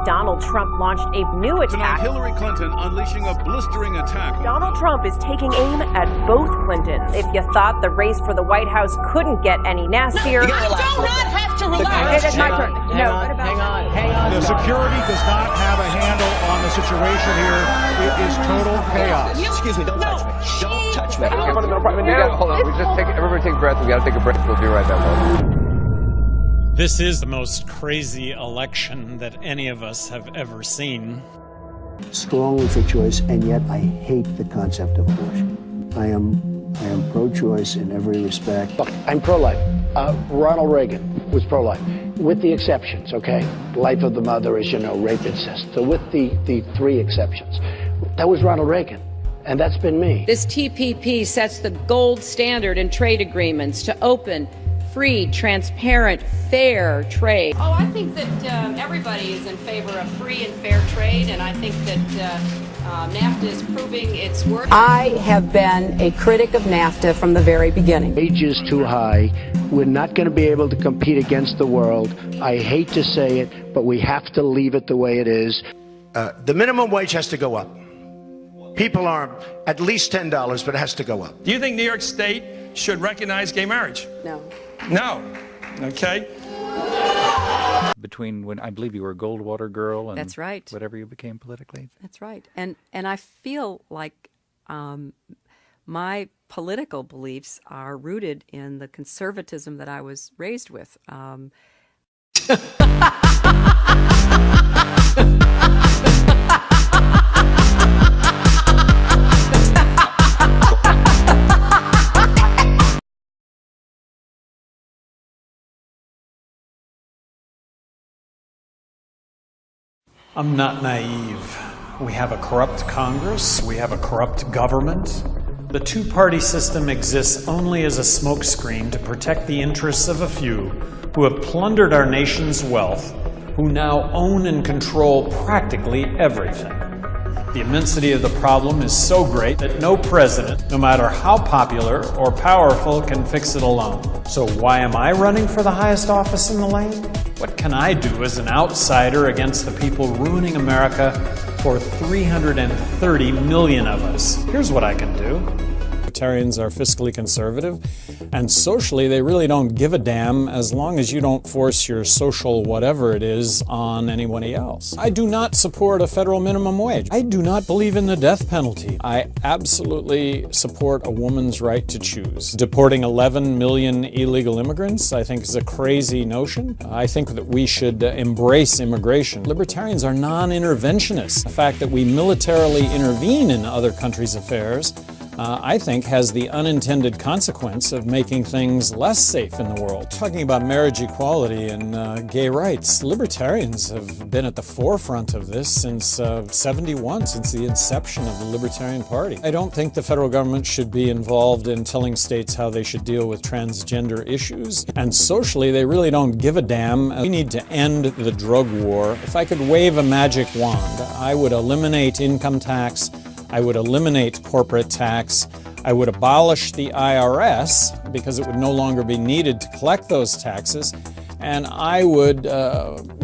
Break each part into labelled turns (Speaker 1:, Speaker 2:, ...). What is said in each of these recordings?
Speaker 1: Donald Trump launched a new
Speaker 2: Tonight,
Speaker 1: attack.
Speaker 2: Hillary Clinton unleashing a blistering attack.
Speaker 1: Donald Trump is taking aim at both Clintons. If you thought the race for the White House couldn't get any nastier...
Speaker 3: I do not have to relax.
Speaker 1: It's my turn.
Speaker 4: Hang on. The security does not have a handle on the situation here. It is total chaos.
Speaker 3: Excuse me, don't touch me. Don't touch me.
Speaker 5: Hold on, everybody take a breath. We gotta take a break. We'll be right back.
Speaker 6: This is the most crazy election that any of us have ever seen.
Speaker 7: Strongly for choice, and yet I hate the concept of abortion. I am pro-choice in every respect.
Speaker 8: Look, I'm pro-life. Ronald Reagan was pro-life, with the exceptions, okay? Life of the mother is, rape, incest. So with the three exceptions. That was Ronald Reagan, and that's been me.
Speaker 9: This TPP sets the gold standard in trade agreements to open, free, transparent, fair trade.
Speaker 10: Oh, I think that everybody is in favor of free and fair trade, and I think that NAFTA is proving its worth.
Speaker 9: I have been a critic of NAFTA from the very beginning.
Speaker 8: Wage is too high. We're not going to be able to compete against the world. I hate to say it, but we have to leave it the way it is.
Speaker 11: The minimum wage has to go up. People are at least $10, but it has to go up.
Speaker 12: Do you think New York State should recognize gay marriage?
Speaker 9: No.
Speaker 12: No. Okay.
Speaker 13: Between when I believe you were a Goldwater girl and
Speaker 9: that's right.
Speaker 13: Whatever you became politically.
Speaker 9: That's right. And I feel like my political beliefs are rooted in the conservatism that I was raised with.
Speaker 6: I'm not naive. We have a corrupt Congress. We have a corrupt government. The two-party system exists only as a smokescreen to protect the interests of a few who have plundered our nation's wealth, who now own and control practically everything. The immensity of the problem is so great that no president, no matter how popular or powerful, can fix it alone. So why am I running for the highest office in the land? What can I do as an outsider against the people ruining America for 330 million of us? Here's what I can do. Libertarians are fiscally conservative, and socially they really don't give a damn as long as you don't force your social whatever it is on anybody else. I do not support a federal minimum wage. I do not believe in the death penalty. I absolutely support a woman's right to choose. Deporting 11 million illegal immigrants, I think, is a crazy notion. I think that we should embrace immigration. Libertarians are non-interventionists. The fact that we militarily intervene in other countries' affairs I think has the unintended consequence of making things less safe in the world. Talking about marriage equality and gay rights, libertarians have been at the forefront of this since 71, since the inception of the Libertarian Party. I don't think the federal government should be involved in telling states how they should deal with transgender issues. And socially, they really don't give a damn. We need to end the drug war. If I could wave a magic wand, I would eliminate income tax, I would eliminate corporate tax, I would abolish the IRS because it would no longer be needed to collect those taxes, and I would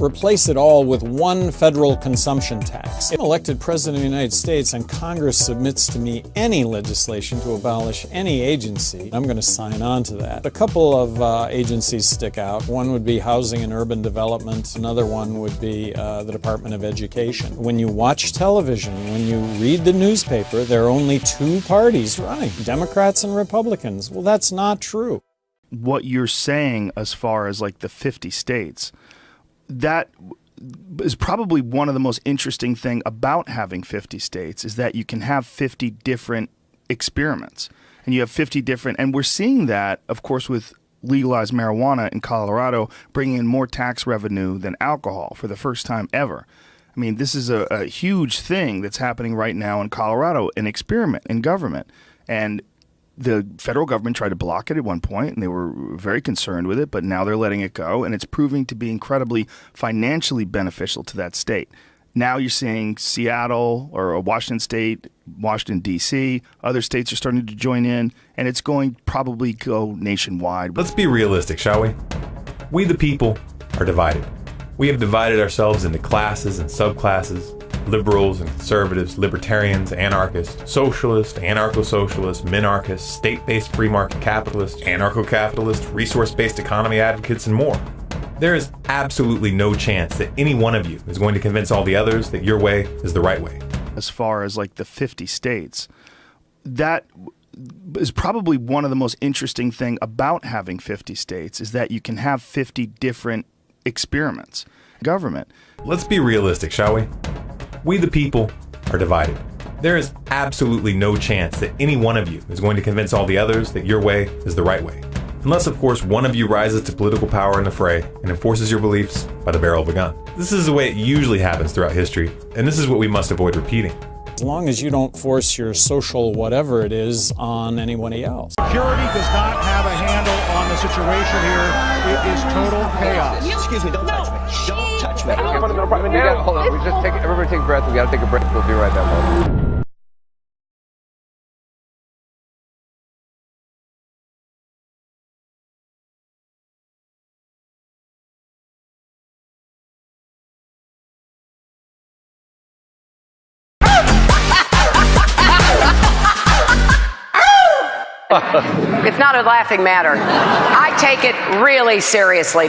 Speaker 6: replace it all with one federal consumption tax. If I'm elected President of the United States and Congress submits to me any legislation to abolish any agency, I'm going to sign on to that. A couple of agencies stick out. One would be Housing and Urban Development. Another one would be the Department of Education. When you watch television, when you read the newspaper, there are only two parties running, Democrats and Republicans. Well, that's not true.
Speaker 14: What you're saying as far as like the 50 states, that is probably one of the most interesting thing about having 50 states is that you can have 50 different experiments and you have 50 different, and we're seeing that, of course, with legalized marijuana in Colorado, bringing in more tax revenue than alcohol for the first time ever. I mean, this is a huge thing that's happening right now in Colorado, an experiment in government. And the federal government tried to block it at one point, and they were very concerned with it, but now they're letting it go, and it's proving to be incredibly financially beneficial to that state. Now you're seeing Seattle or Washington State, Washington, D.C., other states are starting to join in, and it's going to probably go nationwide.
Speaker 15: Let's be realistic, shall we? We the people are divided. We have divided ourselves into classes and subclasses, liberals and conservatives, libertarians, anarchists, socialists, anarcho-socialists, minarchists, state-based free market capitalists, anarcho-capitalists, resource-based economy advocates, and more. There is absolutely no chance that any one of you is going to convince all the others that your way is the right way.
Speaker 14: As far as like the 50 states, that is probably one of the most interesting thing about having 50 states is that you can have 50 different experiments. Government.
Speaker 15: Let's be realistic, shall we? We the people are divided. There is absolutely no chance that any one of you is going to convince all the others that your way is the right way. Unless, of course, one of you rises to political power in the fray and enforces your beliefs by the barrel of a gun. This is the way it usually happens throughout history, and this is what we must avoid repeating.
Speaker 6: As long as you don't force your social whatever it is on anybody else.
Speaker 4: Security does not have a handle on the situation here. It is total chaos.
Speaker 3: Excuse me, don't touch me. Don't touch me.
Speaker 5: Hold on, everybody take a breath. We gotta take a break. We'll be right back, folks.
Speaker 1: It's not a laughing matter. I take it really seriously.